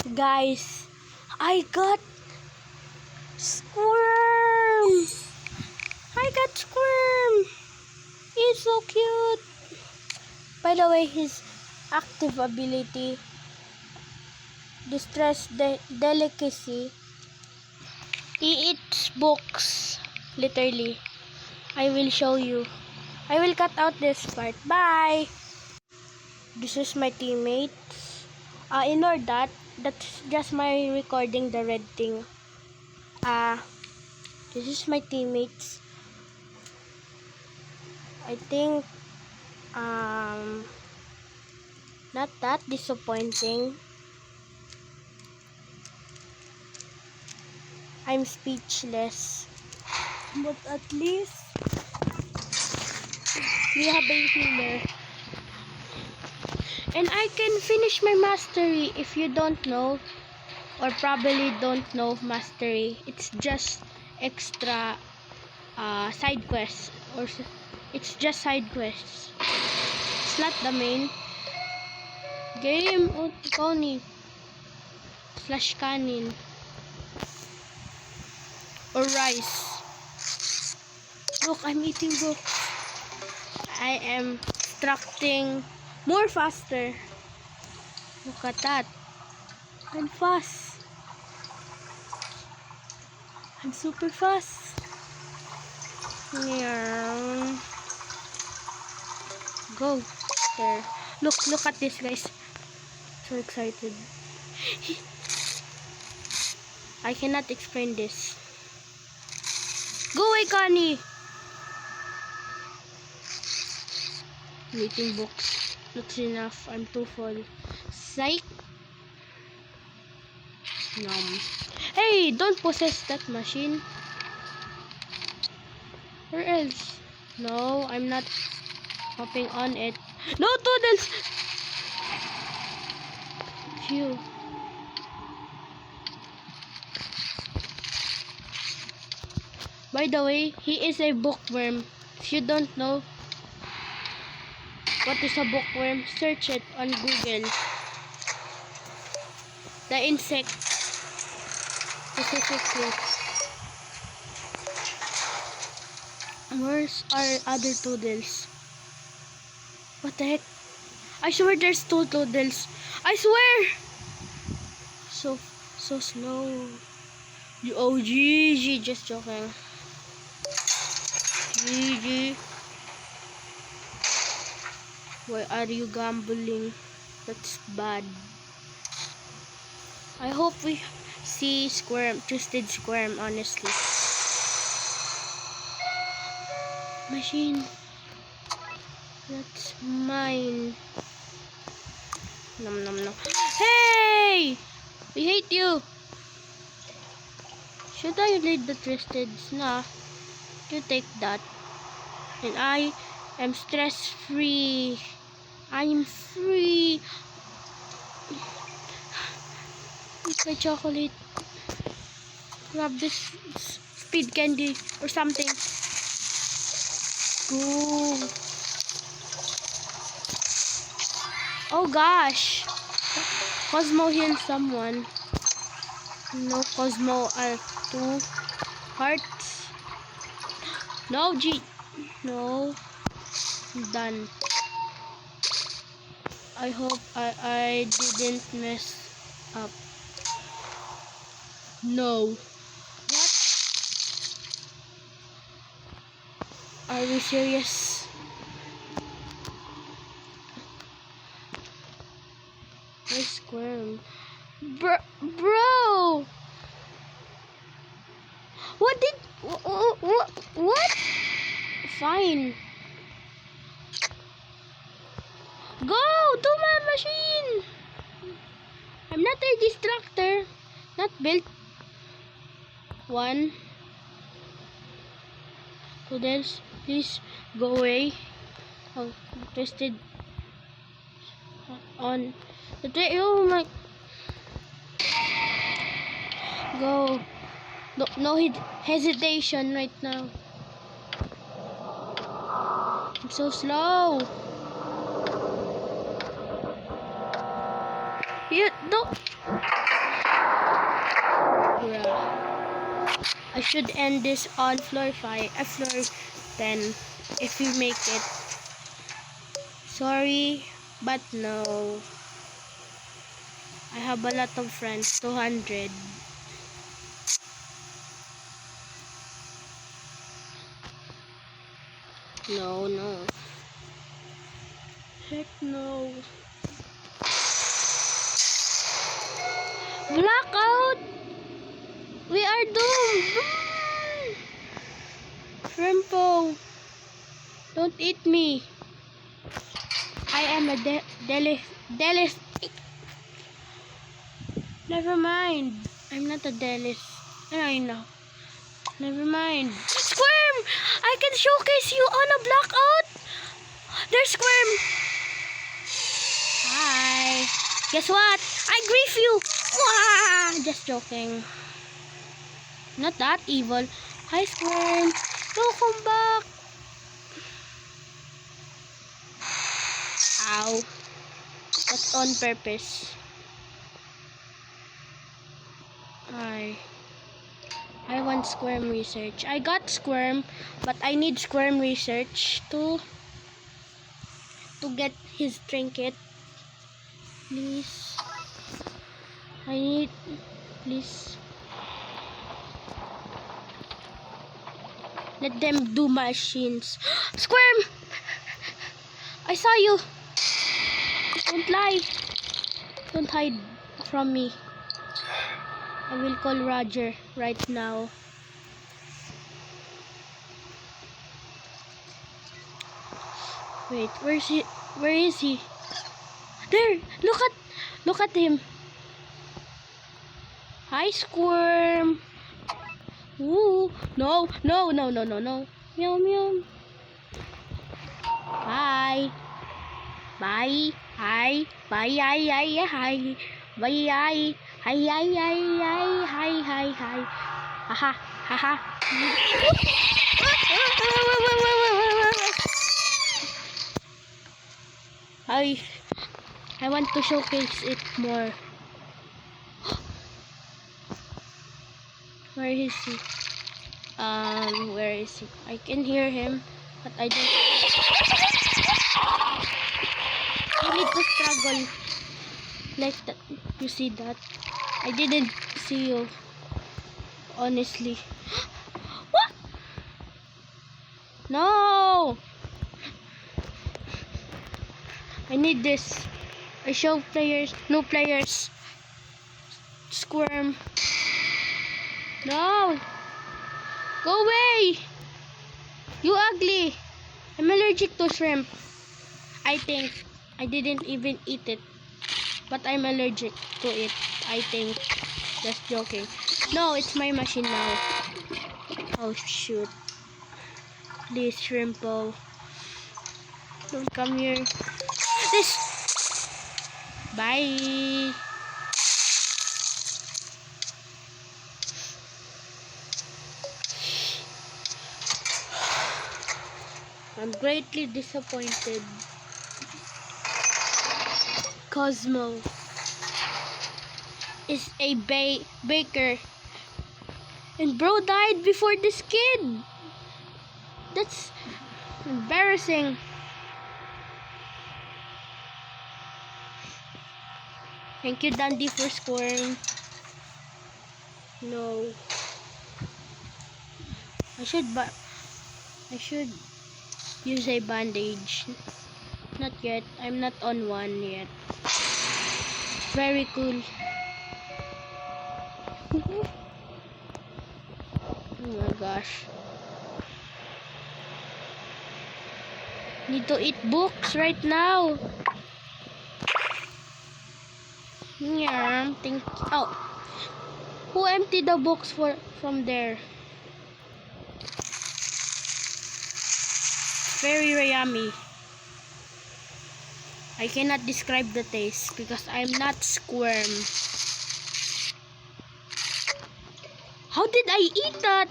Guys, I got Squirm! I got Squirm! He's so cute! By the way, his active ability, Distress Delicacy, he eats books, literally. I will show you. I will cut out this part. Bye! This is my teammates. Ignore that. That's just my recording the red thing. This is my teammates. I think not that disappointing. I'm speechless. But at least we have a healer. And I can finish my mastery. If you don't know, or probably don't know mastery, it's just extra side quests, or it's just side quests. It's not the main game. Oh, Tony slash kanin or rice. Look, I'm eating books. I am extracting more faster. Look at that. I'm fast. I'm super fast. Yeah. Go there. Look at this, guys. So excited. I cannot explain this. Go away, Connie. Reading books. That's enough. I'm too full. Psych. Nom. Hey, don't possess that machine. Where else? No, I'm not hopping on it. No, Toodles! Phew. By the way, he is a bookworm. If you don't know what is a bookworm, search it on Google. The insect, specifically. Where's our other Toodles? What the heck? I swear there's two Toodles. I swear! So slow. Oh, GG, just joking. GG. Why are you gambling? That's bad. I hope we see Twisted Squirm, honestly. Machine. That's mine. Nom nom nom. Hey! We hate you! Should I lead the Twisted? Nah. You take that. And I am stress free. I am free. Eat my chocolate. Grab this speed candy or something. Go. Oh gosh. Cosmo healed someone. No, Cosmo are 2 hearts. No, G. No. I'm done. I hope I didn't mess up. No. What? Are we serious? I squirm. Bro! What? Fine. Go to my machine. I'm not a distractor. Not built. 1. Toodles, please go away. Oh, Twisted on the day. Oh my. Go. No hesitation right now. I'm so slow. You don't. Bruh. I should end this on floor 10 if we make it. Sorry, but no. I have a lot of friends, 200. No, no. Heck no. Blackout! We are doomed! Shrimpo! Don't eat me! I am a delis. Never mind. I'm not a delis. I know. Never mind. Squirm! I can showcase you on a blackout! There's Squirm! Hi! Guess what? I grief you! Wah! Just joking. Not that evil. Hi, Squirm! Welcome back! Ow. That's on purpose. I want Squirm research. I got Squirm, but I need Squirm research to get his trinket. Please. Please. Let them do machines. Squirm! I saw you. Don't lie. Don't hide from me. I will call Roger right now. Wait, where is he? Where is he? There! Look at him. Hi, Squirm. Ooh, no. Meow meow. Hi. Bye. Hi. Bye. Hi. Bye. Hi. Hi. Haha. I want to showcase it more. Where is he? Where is he? I can hear him, but I don't. You need to struggle like that. You see that? I didn't see you. Honestly. What? No! I need this. I show players. No players. Squirm. No! Go away! You ugly! I'm allergic to shrimp. I think. I didn't even eat it. But I'm allergic to it. I think. Just joking. No, it's my machine now. Oh shoot. Please, Shrimpo. Don't come here. This! Bye! I'm greatly disappointed. Cosmo is a baker. And bro died before this kid. That's embarrassing. Thank you, Dandy, for scoring. No. I should use a bandage. Not yet. I'm not on one yet. Very cool. Oh my gosh. Need to eat books right now. Yeah, think. Oh, who emptied the books from there? Very yummy. I cannot describe the taste because I'm not Squirm. How did I eat that?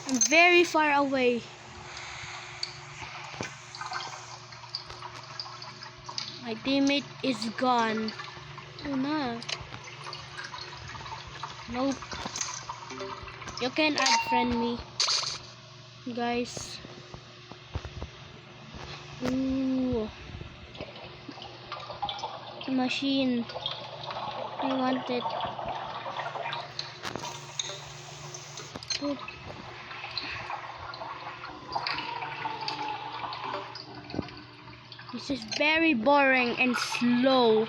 I'm very far away. My teammate is gone. Oh no. Nope. You can add friend me, guys. Ooh. Machine. I want it. Oop. This is very boring and slow.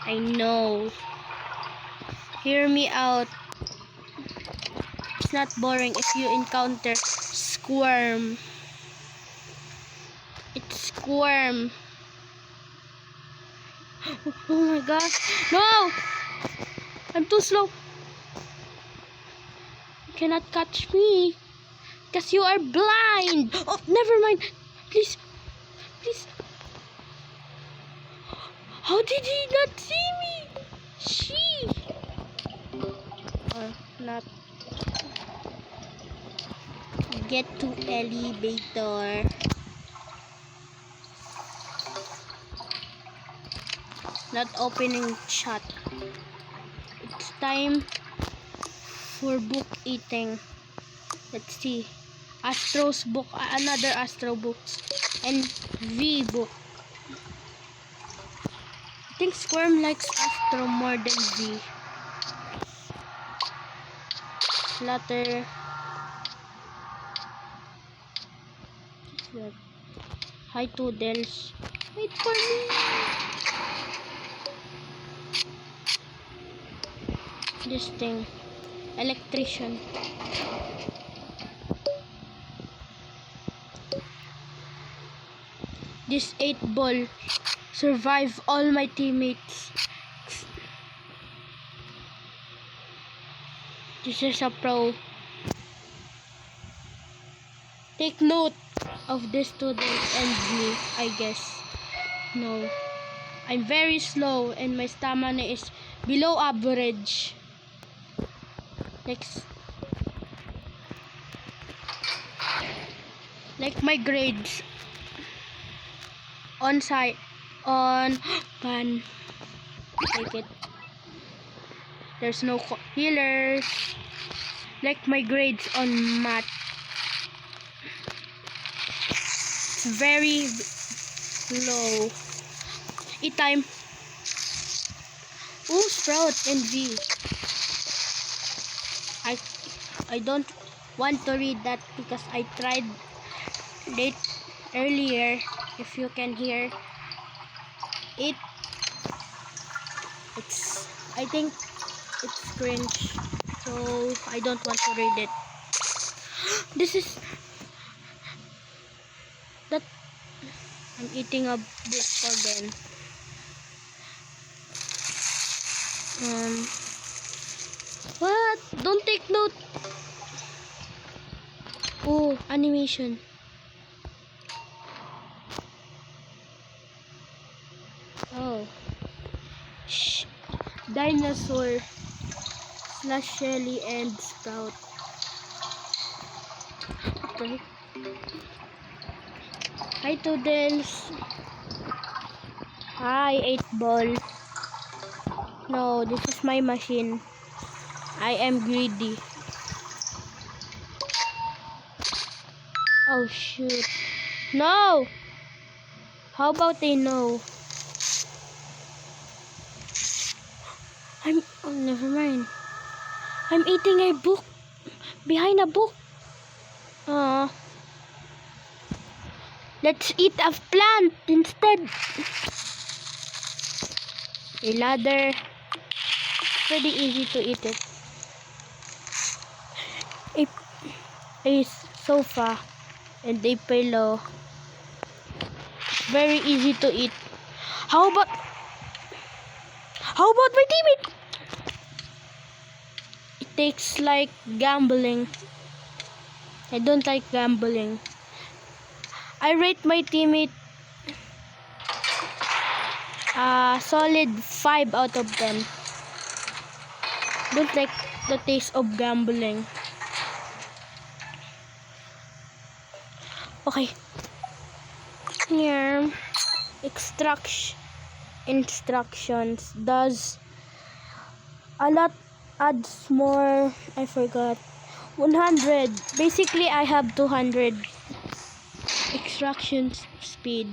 I know. Hear me out. It's not boring if you encounter squirm. It's squirm. Oh my gosh. No! I'm too slow. You cannot catch me. Because you are blind. Oh, never mind. Please. Please. How did he not see me? She. Or not. Get to elevator. Not opening shut. It's time for book eating. Let's see. Astro's book, another Astro books, and V book. I think Squirm likes Astro more than V. Flutter. Hi Toodles. Wait for me. This thing. Electrician. This 8-ball survive all my teammates. This is a pro. Take note of this student and me, I guess. No. I'm very slow and my stamina is below average. Next. Like my grades. On site. On pan. Take it. There's no healers. Like my grades on math. It's very low. Eat time. Ooh, Sprout and V. I don't want to read that because I tried it earlier. If you can hear it, I think it's cringe, so I don't want to read it. This is that I'm eating a book again. What? Don't take note. Oh, animation. Oh. Shh. Dinosaur / Shelly and Sprout. Okay. Hi Toodles. Hi 8-ball. No, this is my machine. I am greedy. Oh shoot. No! How about they know? Oh, never mind. I'm eating a book. Behind a book. Let's eat a plant instead. A ladder. Pretty easy to eat it. A sofa and a pillow. Very easy to eat. How about my teammate? It takes like gambling. I don't like gambling. I rate my teammate solid 5 out of 10. Don't like the taste of gambling. Okay. Here, instructions does a lot adds more. I forgot. 100. Basically, I have 200 extraction speed.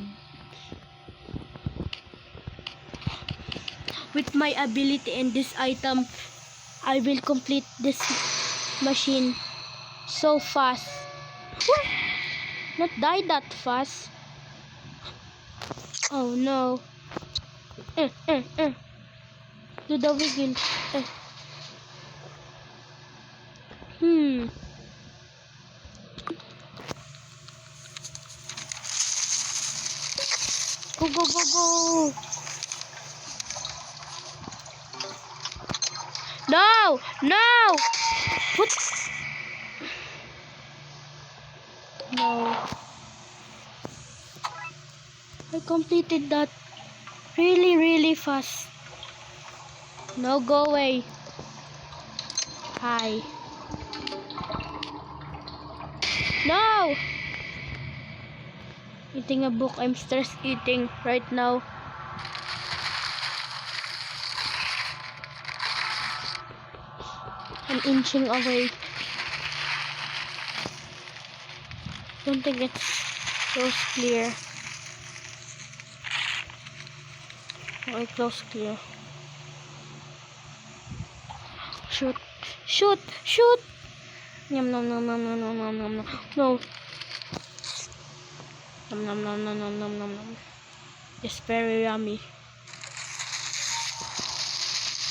With my ability and this item, I will complete this machine so fast. What? Not die that fast. Oh no. Do the wiggle. Go, go, go, go. No, no. What? No. I completed that really, really fast. No, go away. Hi. No! Eating a book. I'm stress eating right now. I'm inching away. Don't think it's so clear. Oh, close clear. Shoot! Shoot! Shoot! Yum nom nom nom nom nom nom nom nom. No. Nom nom nom nom nom nom nom nom. It's very yummy.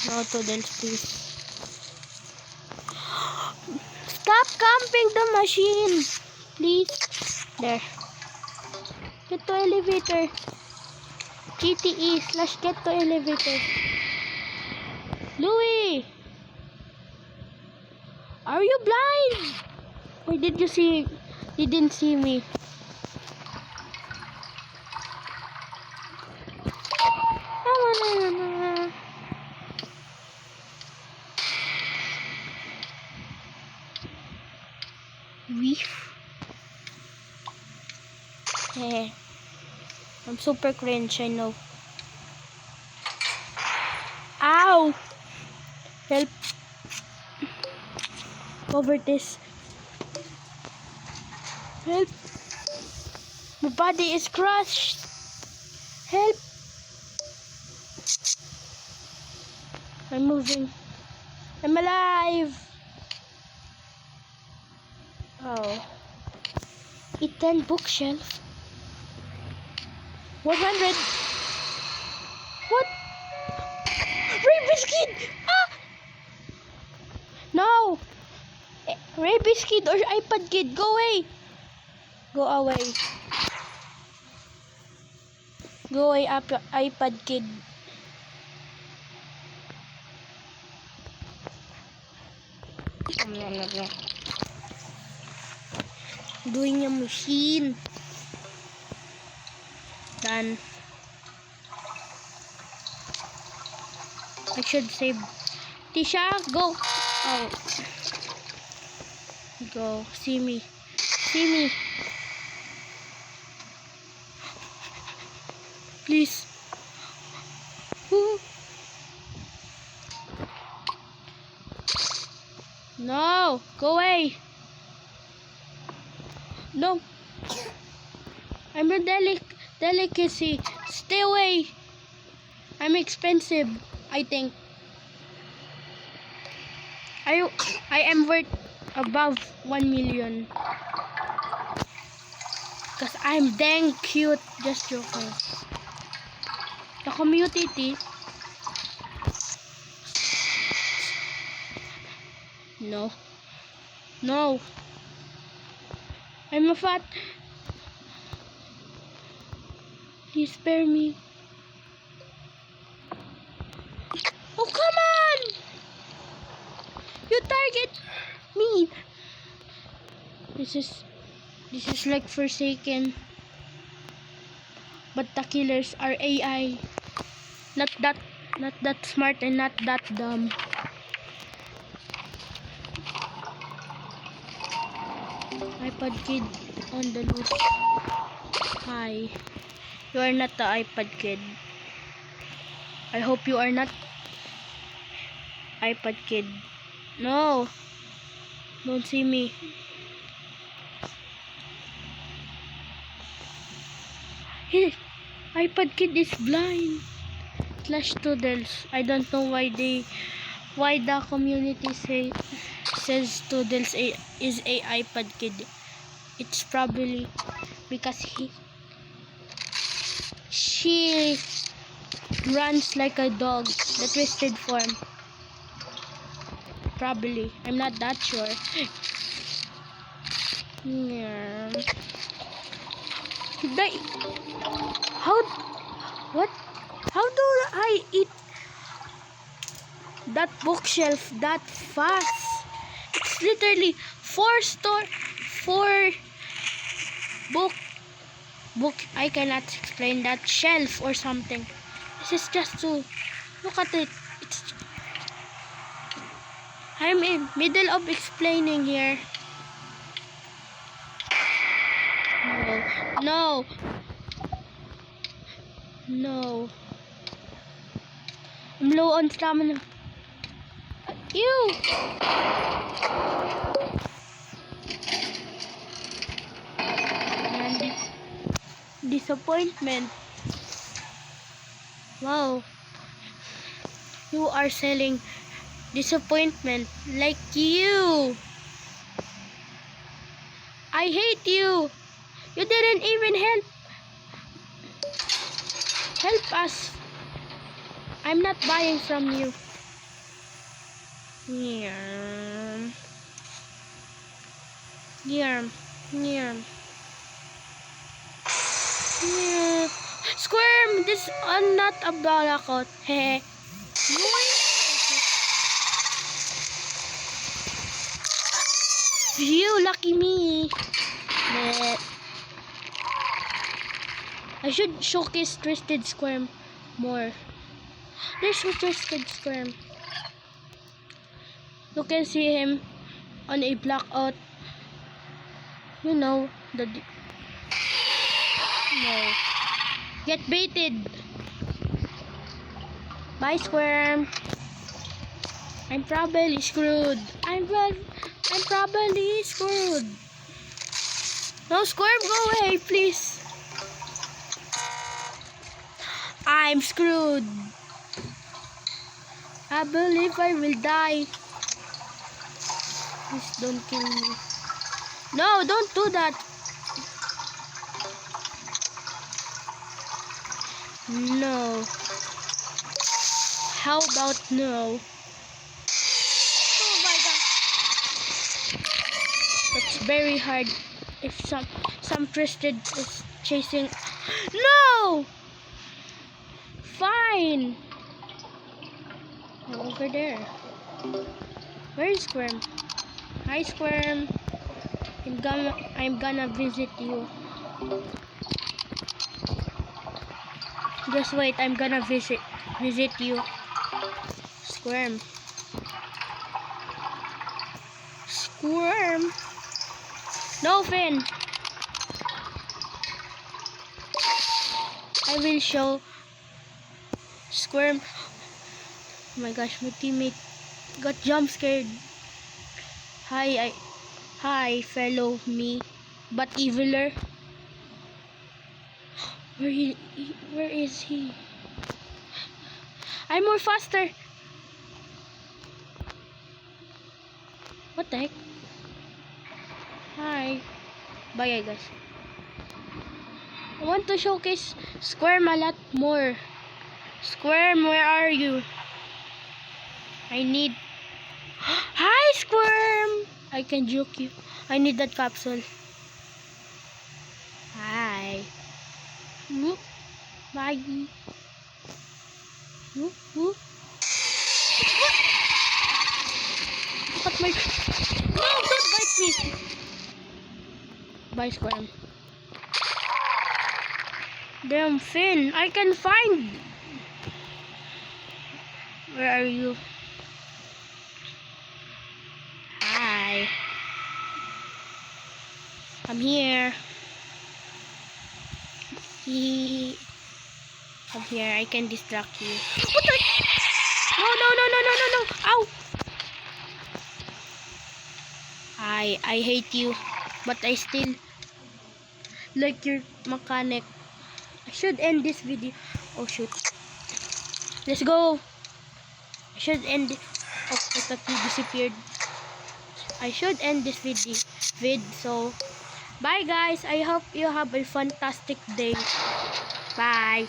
No toodles, please. Stop camping the machine, please. There. Get to elevator. GTE/get to elevator. Louie! Are you blind? Or did you see? You didn't see me. Reef. Yeah. I'm super cringe, I know. Ow! Help. Over this. Help. My body is crushed. Help. I'm moving. I'm alive. Oh. Eat 10 bookshelf. 100. What? Rabies kid! Ah! No! Rabies kid or iPad kid, go away! Go away. Go away, iPad kid. Doing a machine. Done. I should save. Tisha, go. Oh. Go. See me. See me. Please. No. Go away. No. I'm a delicacy. Stay away. I'm expensive, I think. I am worth above 1 million. Cause I'm dang cute. Just joking. The community. No. No. I'm a fat. Please spare me. Oh, come on! You target me. This is like Forsaken. But the killers are AI. Not that smart and not that dumb. iPad kid on the loose. Hi. You are not the iPad kid. I hope you are not. iPad kid. No. Don't see me. Hey, iPad kid is blind. Slash Toodles. I don't know why the community says Toodles is a iPad kid. It's probably because she runs like a dog, the twisted form. Probably. I'm not that sure. Yeah. What? How do I eat that bookshelf that fast? It's literally four book. I cannot explain that shelf or something. This is just to look at it. I'm in middle of explaining here. No. I'm low on stamina. Ew. And disappointment. Wow. You are selling disappointment like you. I hate you. You didn't even help us. I'm not buying from you. Yeah. Squirm! This is not a balakot. Hehe. Phew, lucky me. I should showcase Twisted Squirm more. There's a Twisted Squirm. You can see him on a blackout. You know, no. Get baited. Bye, Squirm. I'm probably screwed. I'm probably screwed. No, Squirm, go away, please. I'm screwed. I believe I will die. Please don't kill me. No, don't do that. No. How about no? Oh my god. That's very hard if some Twisted is chasing. No! Fine. Over there. Where is Squirm? Hi, Squirm. I'm gonna visit you. Just wait, I'm gonna visit you. Squirm. No, Finn. I will show Squirm. Oh my gosh, my teammate got jump scared. Hi, fellow me, but eviler. Where is he? I'm more faster. What the heck? Hi. Bye, guys. I want to showcase Squirm a lot more. Squirm, where are you? I need... Hi, Squirm! I can juke you. I need that capsule. Hi. Whoop. Bye. Whoop, whoop. Look at my... No, don't bite me. Bye, Squirm. Damn, Finn, I can find... Where are you? Hi. I'm here. Come here, I can distract you. What the? No, no, no, no, no, no, no. Ow! I hate you, but I still like your mechanic. I should end this video. Oh shoot. Let's go. I should end it. Oh, I thought you disappeared. I should end this vid. So, bye guys. I hope you have a fantastic day. Bye.